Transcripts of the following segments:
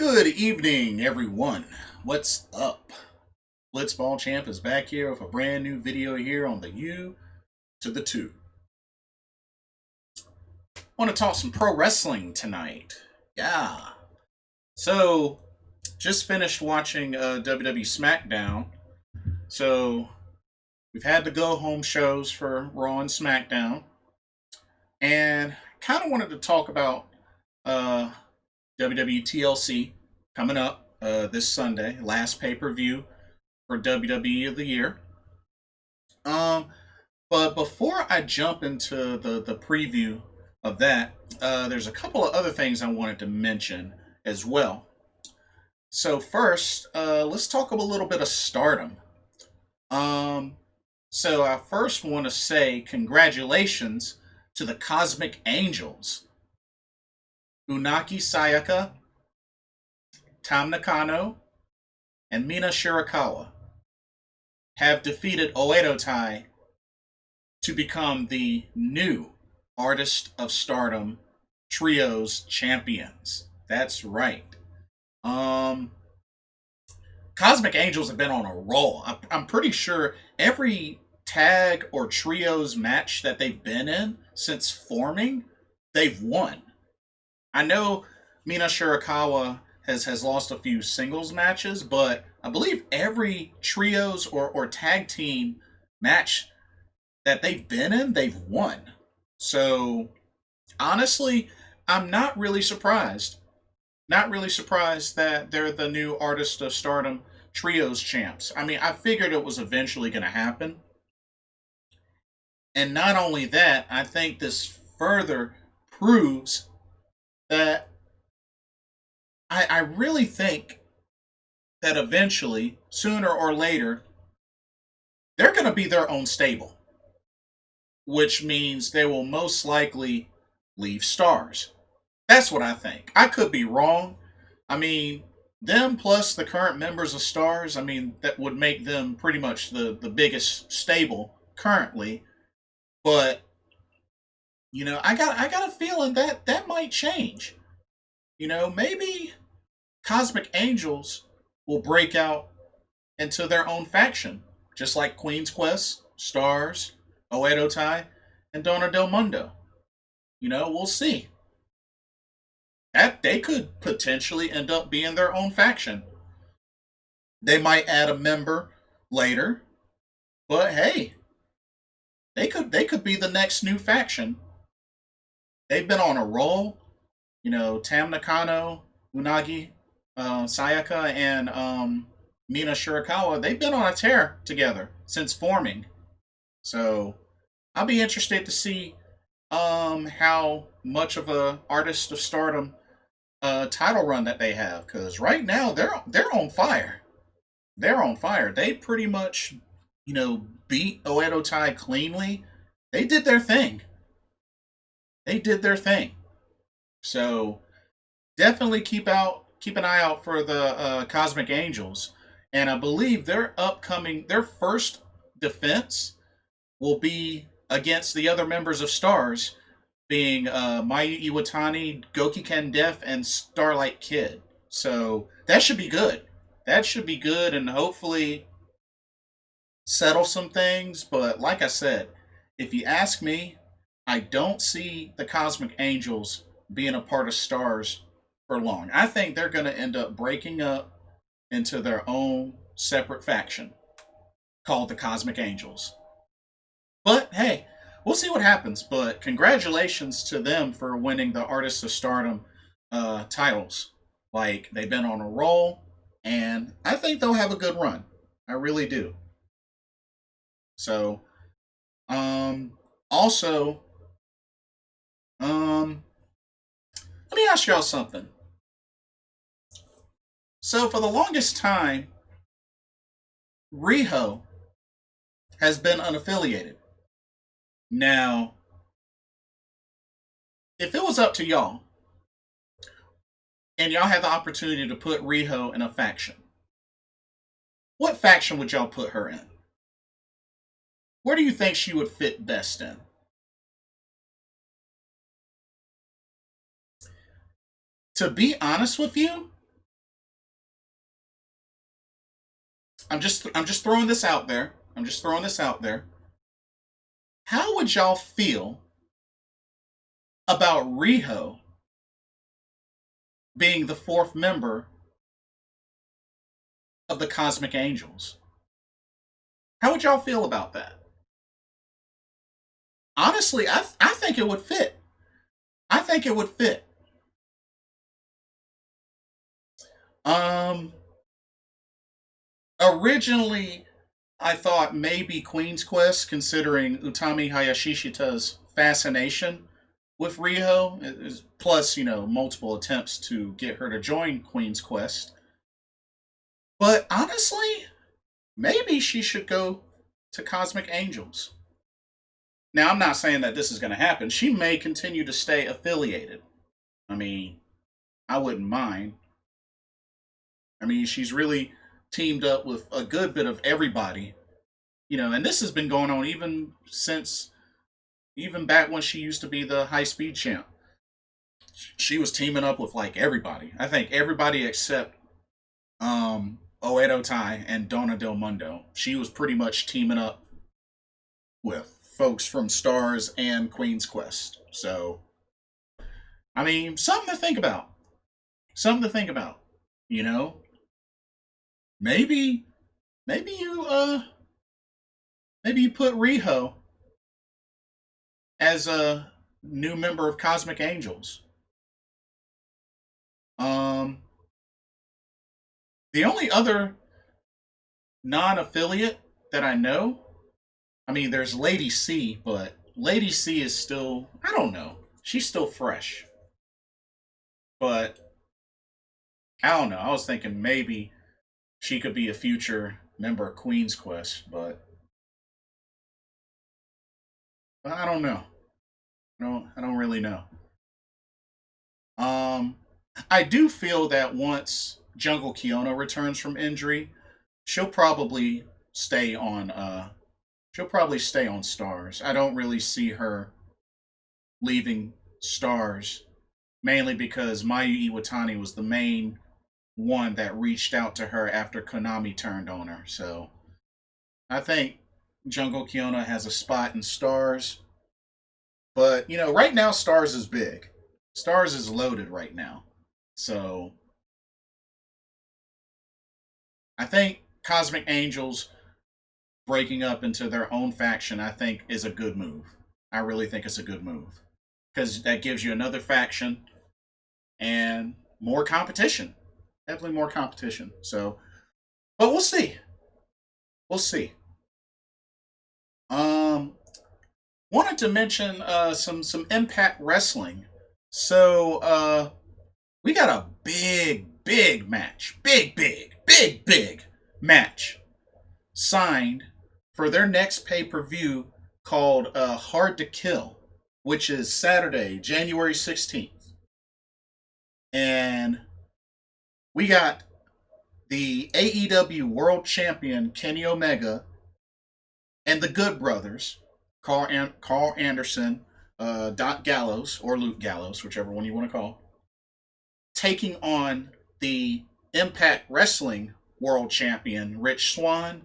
Good evening, everyone. What's up? Blitzball Champ is back here with a brand new video here on the U to the 2. Want to talk some pro wrestling tonight. Yeah. So, just finished watching WWE SmackDown. So, we've had the go home shows for Raw and SmackDown. And kind of wanted to talk about uh, WWE TLC coming up this Sunday, last pay per view for WWE of the year. Um, but before I jump into the preview of that, there's a couple of other things I wanted to mention as well. So first, let's talk a little bit of Stardom. Um, so I first want to say congratulations to the Cosmic Angels, Unagi Sayaka, Tam Nakano, and Mina Shirakawa have defeated Oedo Tai to become the new Artist of Stardom Trios champions. That's right. Um, Cosmic Angels have been on a roll. I'm pretty sure every tag or trios match that they've been in since forming, they've won. I know Mina Shirakawa has lost a few singles matches, but I believe every trios or tag team match that they've been in, they've won. So honestly, I'm not really surprised. Not really surprised that they're the new Artist of Stardom Trios champs. I mean, I figured it was eventually going to happen. And not only that, I think this further proves that I really think that eventually, sooner or later, they're going to be their own stable, which means they will most likely leave Stars. That's what I think. I could be wrong. I mean, them plus the current members of Stars, I mean, that would make them pretty much the biggest stable currently. But, I got a feeling that that might change. Maybe Cosmic Angels will break out into their own faction, just like Queen's Quest, Stars, Oedo Tai, and Donna Del Mundo. We'll see. That they could potentially end up being their own faction. They might add a member later, but hey, they could be the next new faction. They've been on a roll. Tam Nakano, Unagi, Sayaka, and Mina Shirakawa. They've been on a tear together since forming. So I'll be interested to see how much of a Artist of Stardom title run that they have, because right now they're on fire. They're on fire. They pretty much, beat Oedo Tai cleanly. They did their thing. They did their thing. So definitely keep an eye out for the Cosmic Angels, and I believe their first defense will be against the other members of Stars, being Mayu Iwatani, Goki Ken Def, and Starlight Kid. So that should be good. That should be good, and hopefully settle some things. But like I said, if you ask me, I don't see the Cosmic Angels being a part of Stars for long. I think they're going to end up breaking up into their own separate faction called the Cosmic Angels. But hey, we'll see what happens. But congratulations to them for winning the Artist of Stardom titles. Like, they've been on a roll, and I think they'll have a good run. I really do. So, also, let me ask y'all something. So, for the longest time, Riho has been unaffiliated. Now, if it was up to y'all, and y'all had the opportunity to put Riho in a faction, what faction would y'all put her in? Where do you think she would fit best in? To be honest with you, I'm just throwing this out there. I'm just throwing this out there. How would y'all feel about Riho being the fourth member of the Cosmic Angels? How would y'all feel about that? Honestly, I think it would fit. I think it would fit. Um, Originally, I thought maybe Queen's Quest, considering Utami Hayashishita's fascination with Riho, plus, multiple attempts to get her to join Queen's Quest. But honestly, maybe she should go to Cosmic Angels. Now, I'm not saying that this is going to happen. She may continue to stay affiliated. I mean, I wouldn't mind. I mean, she's really teamed up with a good bit of everybody, and this has been going on even back when she used to be the high speed champ. She was teaming up with like everybody. I think everybody except Oedo Tai and Donna Del Mundo. She was pretty much teaming up with folks from Stars and Queen's Quest. So, I mean, something to think about. Something to think about. You know, maybe, maybe you put Riho as a new member of Cosmic Angels. Um, the only other non-affiliate that I know, I mean, there's Lady C, but Lady C is still, I don't know, she's still fresh. But I don't know. I was thinking maybe she could be a future member of Queen's Quest, but I don't know. I don't really know. Um, I do feel that once Jungle Kiona returns from injury, she'll probably stay on. She'll probably stay on Stars. I don't really see her leaving Stars, mainly because Mayu Iwatani was the main one that reached out to her after Konami turned on her. So I think Jungle Kiona has a spot in Stars. But, right now, Stars is big. Stars is loaded right now. So I think Cosmic Angels breaking up into their own faction, I think, is a good move. I really think it's a good move. Because that gives you another faction and more competition. Definitely more competition. So, but we'll see. We'll see. Um, Wanted to mention some Impact Wrestling. So we got a big match, big match signed for their next pay per view called Hard to Kill, which is Saturday, January 16th, and we got the AEW World Champion Kenny Omega and the Good Brothers, Carl Anderson, Dot Gallows, or Luke Gallows, whichever one you want to call, taking on the Impact Wrestling World Champion Rich Swann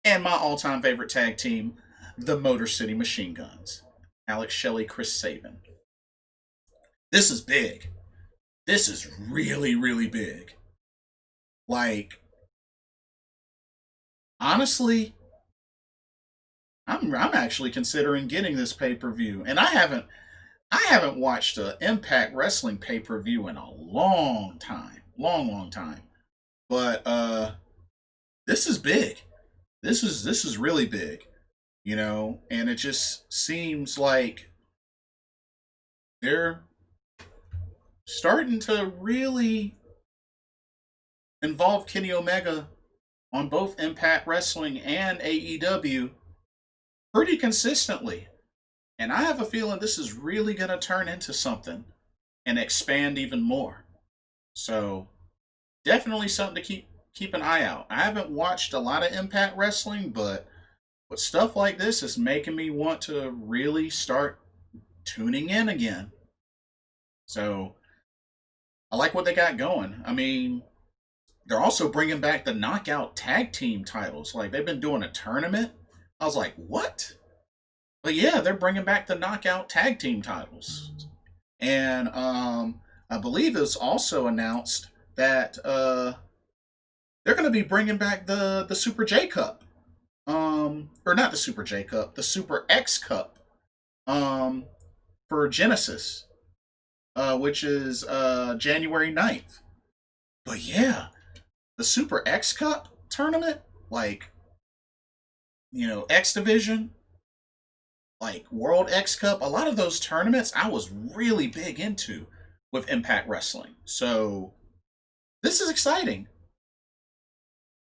and my all-time favorite tag team, the Motor City Machine Guns, Alex Shelley, Chris Sabin. This is big. This is really big. Like, honestly, I'm actually considering getting this pay per view, and I haven't watched a Impact Wrestling pay per view in a long time, long time. But this is big. This is really big, and it just seems like they're starting to really involve Kenny Omega on both Impact Wrestling and AEW pretty consistently. And I have a feeling this is really going to turn into something and expand even more. So, definitely something to keep an eye out. I haven't watched a lot of Impact Wrestling, but stuff like this is making me want to really start tuning in again. So, I like what they got going. I mean, They're also bringing back the knockout tag team titles. Like they've been doing a tournament. I was like, what? But yeah, they're bringing back the knockout tag team titles. And I believe it's also announced that they're going to be bringing back the Super J Cup, or not the Super J Cup, the Super X Cup, um, for Genesis, which is January 9th. But yeah, the Super X Cup tournament, like X Division, like World X Cup, a lot of those tournaments I was really big into with Impact Wrestling. So this is exciting.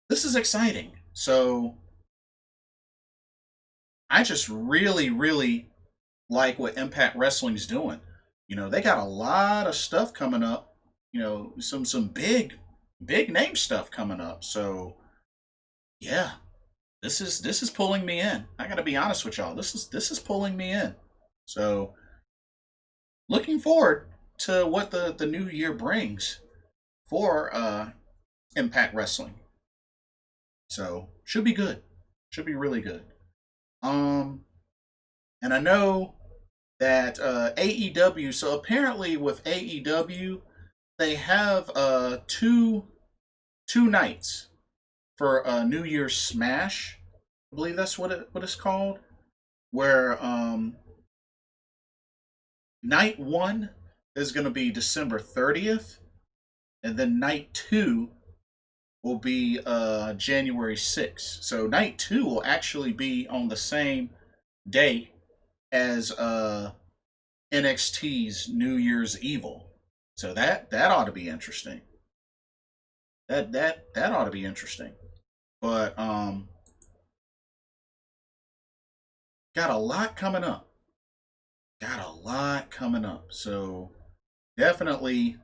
This is exciting. So I just really, really like what Impact Wrestling's doing. They got a lot of stuff coming up. Some big name stuff coming up. So yeah, this is pulling me in. I gotta be honest with y'all. This is pulling me in. So looking forward to what the new year brings for Impact Wrestling. So should be good. Should be really good. Um, and I know that AEW. So apparently with AEW, they have two nights for New Year's Smash. I believe that's what it's called. Where night one is going to be December 30th, and then night two will be January 6th. So night two will actually be on the same day as NXT's New Year's Evil. So that ought to be interesting. That ought to be interesting. But got a lot coming up. Got a lot coming up. So definitely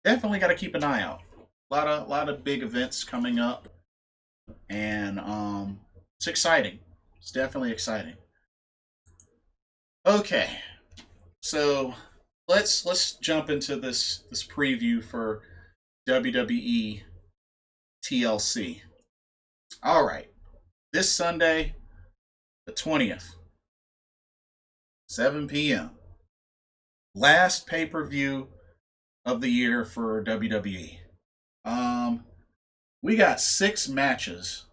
got to keep an eye out. A lot of big events coming up, and it's exciting. It's definitely exciting. Okay, so let's jump into this preview for WWE TLC. All right, this Sunday, the 20th, 7 p.m. Last pay per view of the year for WWE. We got 6 matches.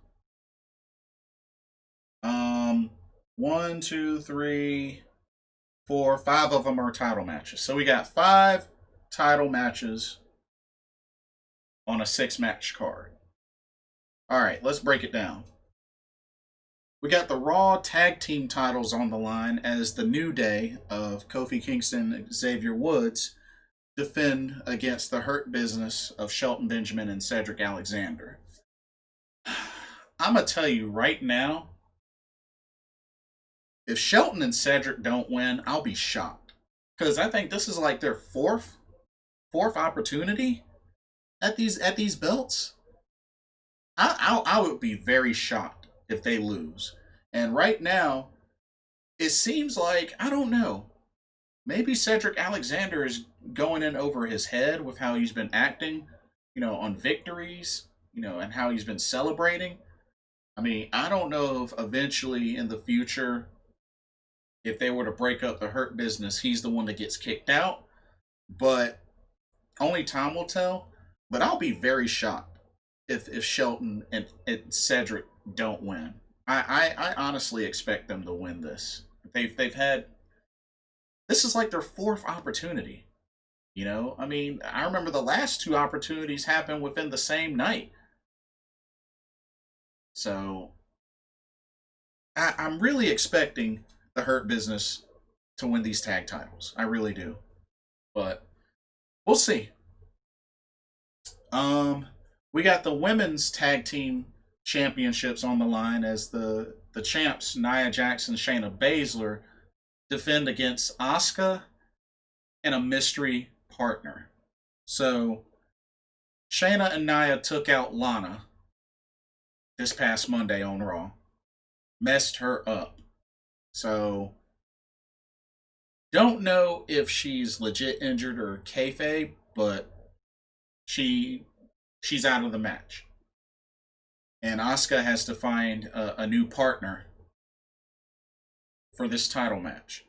One, two, three, four, 5 of them are title matches. So we got 5 title matches on a 6-match card. All right, let's break it down. We got the Raw tag team titles on the line as the New Day of Kofi Kingston and Xavier Woods defend against the Hurt Business of Shelton Benjamin and Cedric Alexander. I'm going to tell you right now, if Shelton and Cedric don't win, I'll be shocked. Because I think this is like their fourth opportunity at these belts. I would be very shocked if they lose. And right now, it seems like, I don't know, maybe Cedric Alexander is going in over his head with how he's been acting, on victories, and how he's been celebrating. I mean, I don't know if eventually in the future, if they were to break up the Hurt Business, he's the one that gets kicked out. But only time will tell. But I'll be very shocked if Shelton and Cedric don't win. I honestly expect them to win this. They've had, this is like their fourth opportunity. I mean, I remember the last 2 opportunities happened within the same night. So I'm really expecting the Hurt Business to win these tag titles. I really do. But we'll see. We got the women's tag team championships on the line as the champs Nia Jax and Shayna Baszler defend against Asuka and a mystery partner. So Shayna and Nia took out Lana this past Monday on Raw. Messed her up. So don't know if she's legit injured or kayfabe, but she she's out of the match. And Asuka has to find a new partner for this title match.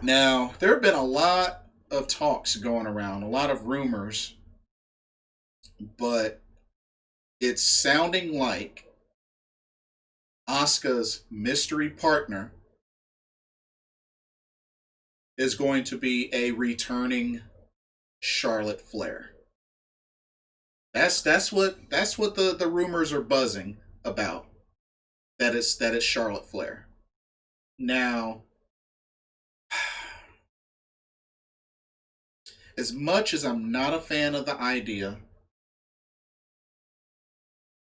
Now, there have been a lot of talks going around, a lot of rumors, but it's sounding like Asuka's mystery partner is going to be a returning Charlotte Flair. That's what the rumors are buzzing about. That it's Charlotte Flair. Now, as much as I'm not a fan of the idea,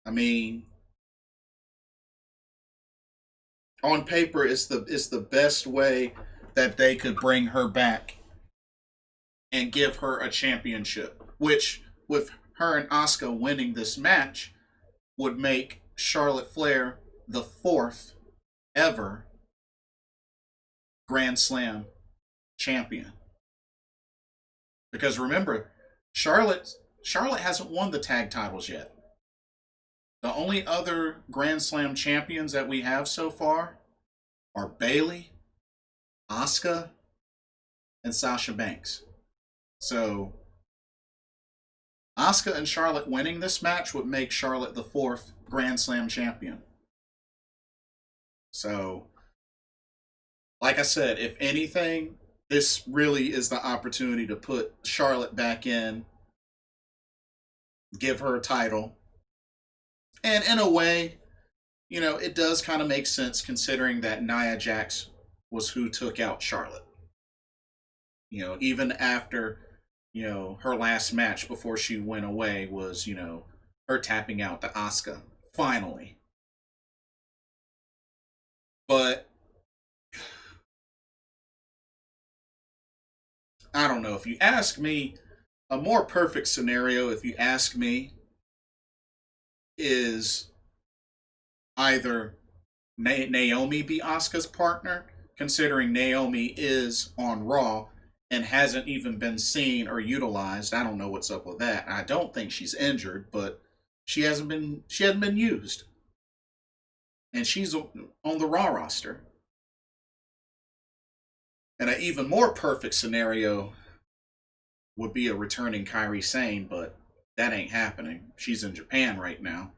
I mean, on paper, it's the best way that they could bring her back and give her a championship, which with her and Asuka winning this match would make Charlotte Flair the fourth ever Grand Slam champion. Because remember, Charlotte hasn't won the tag titles yet. The only other Grand Slam champions that we have so far are Bayley, Asuka, and Sasha Banks. So, Asuka and Charlotte winning this match would make Charlotte the fourth Grand Slam champion. So, like I said, if anything, this really is the opportunity to put Charlotte back in, give her a title. And in a way, you know, it does kind of make sense considering that Nia Jax was who took out Charlotte. You know, even after, you know, her last match before she went away was, you know, her tapping out to Asuka. Finally. But I don't know. If you ask me, a more perfect scenario, if you ask me, is either Naomi be Asuka's partner, considering Naomi is on Raw and hasn't even been seen or utilized. I don't know what's up with that. I don't think she's injured, but she hasn't been used. And she's on the Raw roster. And an even more perfect scenario would be a returning Kairi Sane, but that ain't happening. She's in Japan right now.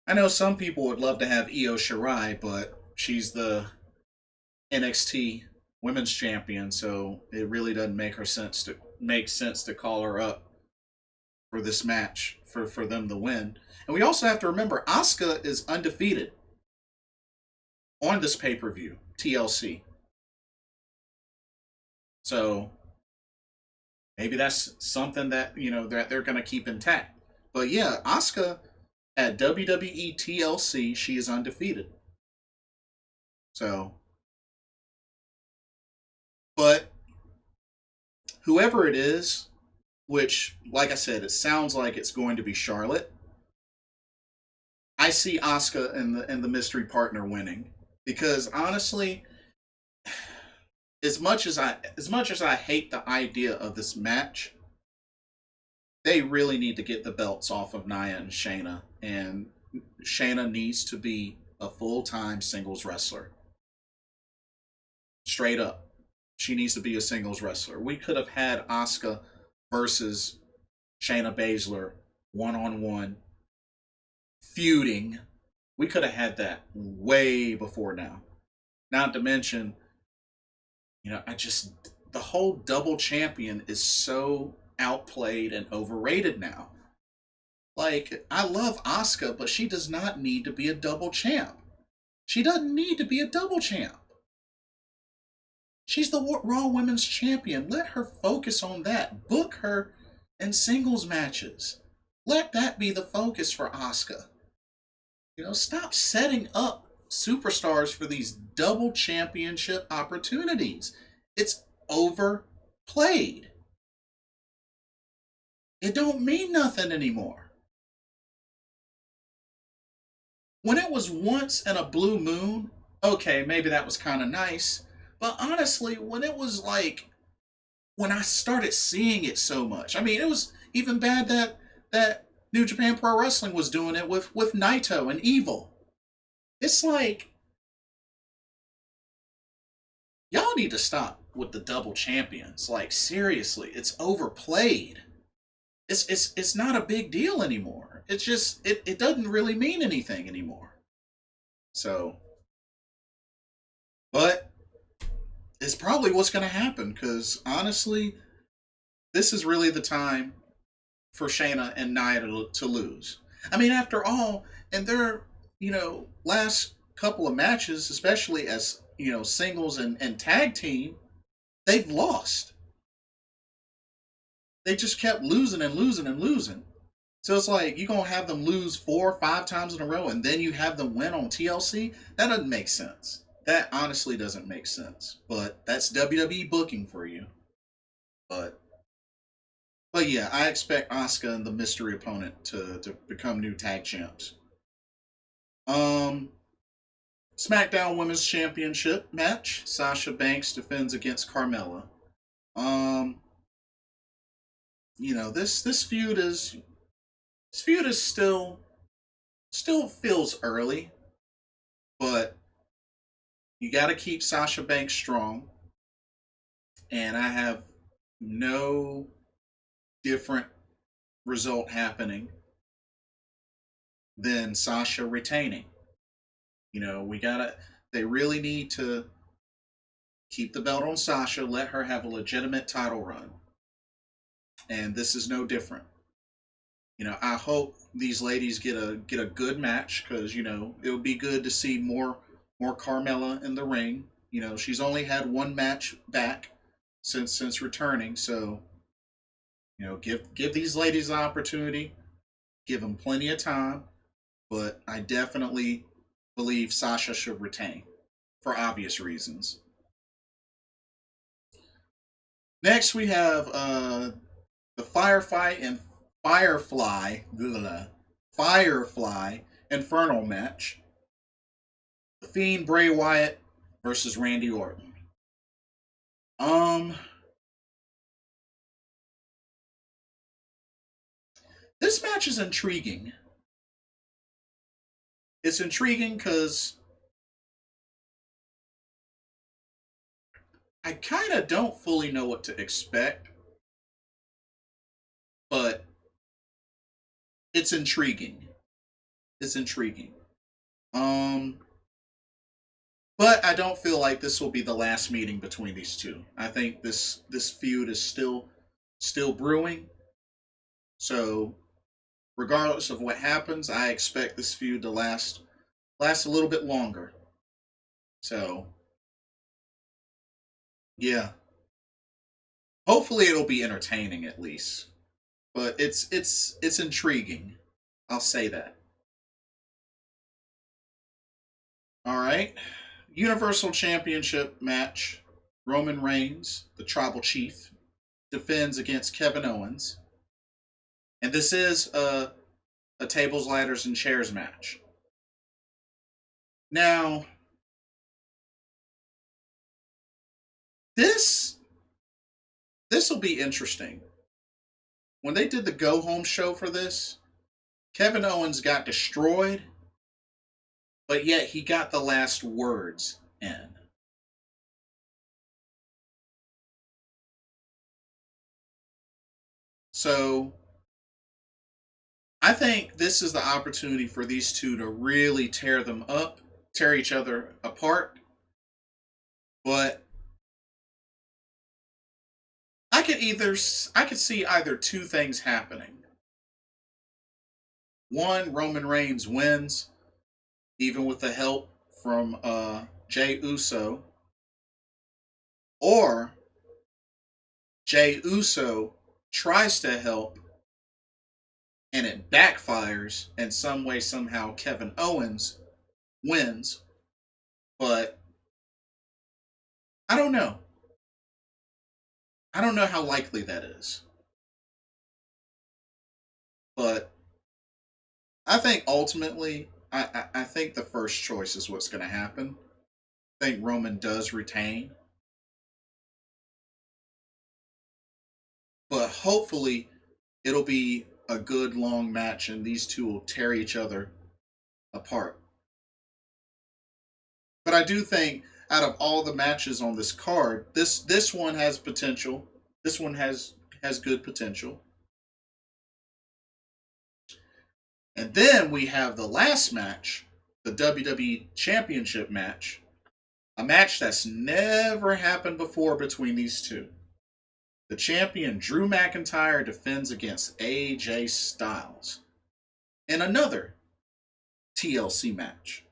I know some people would love to have Io Shirai, but she's the NXT Women's Champion, so it really doesn't make sense to call her up for this match for them to win. And we also have to remember Asuka is undefeated on this pay-per-view, TLC. So maybe that's something that, you know, that they're going to keep intact. But yeah, Asuka at WWE TLC, she is undefeated. So, but whoever it is, which, like I said, it sounds like it's going to be Charlotte. I see Asuka and the mystery partner winning because honestly, as much as I hate the idea of this match, they really need to get the belts off of Nia and Shayna, and Shayna needs to be a full-time singles wrestler. Straight up. She needs to be a singles wrestler. We could have had Asuka versus Shayna Baszler one-on-one feuding. We could have had that way before now. Not to mention, you know, the whole double champion is so outplayed and overrated now. Like, I love Asuka, but she does not need to be a double champ. She doesn't need to be a double champ. She's the Raw Women's Champion. Let her focus on that. Book her in singles matches. Let that be the focus for Asuka. You know, stop setting up superstars for these double championship opportunities. It's overplayed. It don't mean nothing anymore. When it was once in a blue moon, okay, maybe that was kind of nice. But honestly, when it was like when I started seeing it so much. I mean, it was even bad that New Japan Pro Wrestling was doing it with Naito and Evil. It's like y'all need to stop with the double champions. Like seriously, it's overplayed. It's not a big deal anymore. It's just it doesn't really mean anything anymore. So, but it's probably what's going to happen because honestly, this is really the time for Shayna and Nia to lose. I mean, after all, in their last couple of matches, especially as singles and tag team, they've lost. They just kept losing and losing and losing. So it's like you're gonna have them lose 4 or 5 times in a row, and then you have them win on TLC. That doesn't make sense. That honestly doesn't make sense. But that's WWE booking for you. But yeah, I expect Asuka and the mystery opponent to become new tag champs. Um, SmackDown Women's Championship match: Sasha Banks defends against Carmella. Um, this feud is still feels early, but you got to keep Sasha Banks strong, and I have no different result happening than Sasha retaining. We gotta. They really need to keep the belt on Sasha, let her have a legitimate title run, and this is no different. I hope these ladies get a good match because it would be good to see more Carmella in the ring. She's only had one match back since returning, so give these ladies an opportunity, give them plenty of time, but I definitely believe Sasha should retain for obvious reasons. Next, we have the Firefly Firefly Infernal match. The Fiend Bray Wyatt versus Randy Orton. Um, this match is intriguing. It's intriguing because I kind of don't fully know what to expect, but it's intriguing. It's intriguing. Um, but I don't feel like this will be the last meeting between these two. I think this feud is still brewing. So regardless of what happens, I expect this feud to last a little bit longer. So yeah, hopefully it'll be entertaining at least. But it's intriguing. I'll say that. All right. Universal Championship match. Roman Reigns, the Tribal Chief, defends against Kevin Owens. And this is a tables, ladders, and chairs match. Now, this this will be interesting. When they did the go home show for this, Kevin Owens got destroyed, but yet he got the last words in. So I think this is the opportunity for these two to really tear them up, tear each other apart. But I could see either two things happening. One, Roman Reigns wins, even with the help from Jay Uso, or Jay Uso tries to help and it backfires in some way somehow. Kevin Owens wins, but I don't know. I don't know how likely that is, but I think ultimately, I think the first choice is what's going to happen. I think Roman does retain, but hopefully it'll be a good long match and these two will tear each other apart. But I do think out of all the matches on this card, this one has potential. This one has good potential. And then we have the last match, the WWE Championship match, a match that's never happened before between these two. The champion Drew McIntyre defends against AJ Styles in another TLC match.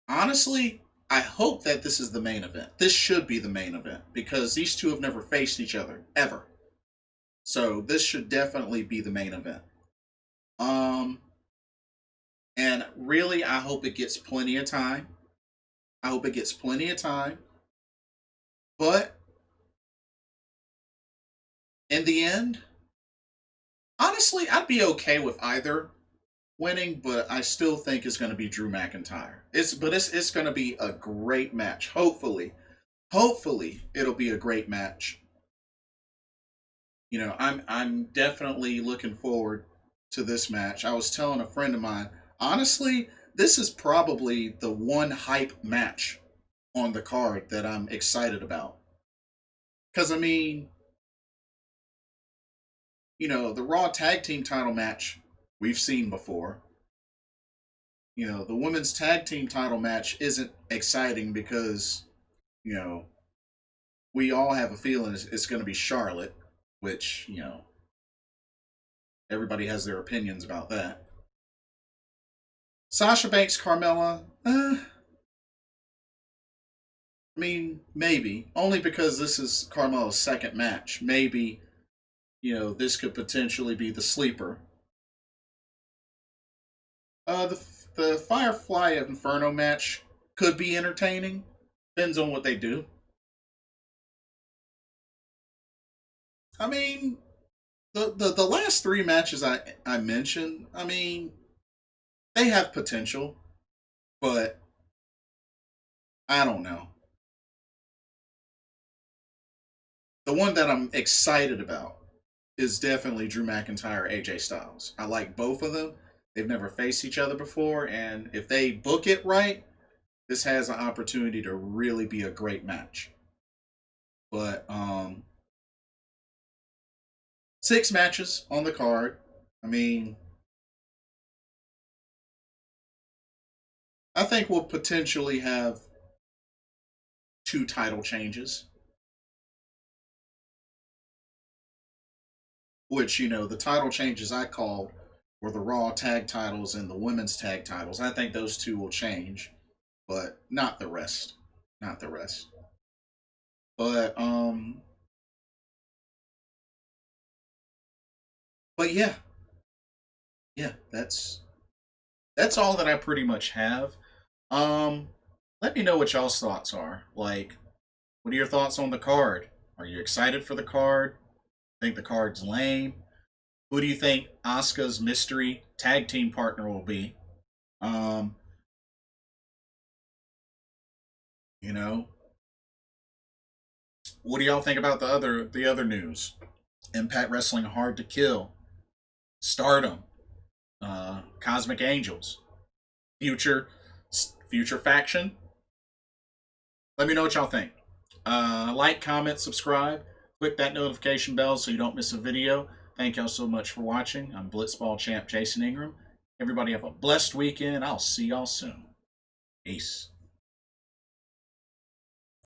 Honestly, I hope that this is the main event. This should be the main event because these two have never faced each other ever. So this should definitely be the main event. And really, I hope it gets plenty of time. I hope it gets plenty of time. But in the end, honestly, I'd be okay with either winning, but I still think it's going to be Drew McIntyre. It's going to be a great match. Hopefully it'll be a great match. You know, I'm definitely looking forward to this match. I was telling a friend of mine, honestly, this is probably the one hype match on the card that I'm excited about. Because, I mean, you know, the Raw Tag Team title match we've seen before. You know, the women's tag team title match isn't exciting because, you know, we all have a feeling it's going to be Charlotte, which, you know, everybody has their opinions about that. Sasha Banks, Carmella, I mean, maybe. Only because this is Carmella's second match. Maybe, you know, this could potentially be the sleeper. The Firefly Inferno match could be entertaining. Depends on what they do. I mean, the last three matches I mentioned, I mean, they have potential, but I don't know. The one that I'm excited about is definitely Drew McIntyre, AJ Styles. I like both of them. They've never faced each other before, and if they book it right, this has an opportunity to really be a great match. But 6 matches on the card. I mean, I think we'll potentially have 2 title changes. Which, you know, the title changes I called were the Raw tag titles and the women's tag titles. I think those two will change, but not the rest. Not the rest. But but yeah. Yeah, that's all that I pretty much have. Um Let me know what y'all's thoughts are. Like, what are your thoughts on the card? Are you excited for the card? Think the card's lame? Who do you think Asuka's mystery tag team partner will be? Um, you know, what do y'all think about the other news? Impact Wrestling Hard to Kill, Stardom, Cosmic Angels, Future Future Faction. Let me know what y'all think. Like, comment, subscribe, click that notification bell so you don't miss a video. Thank y'all so much for watching. I'm Blitzball Champ Jason Ingram. Everybody have a blessed weekend. I'll see y'all soon. Peace.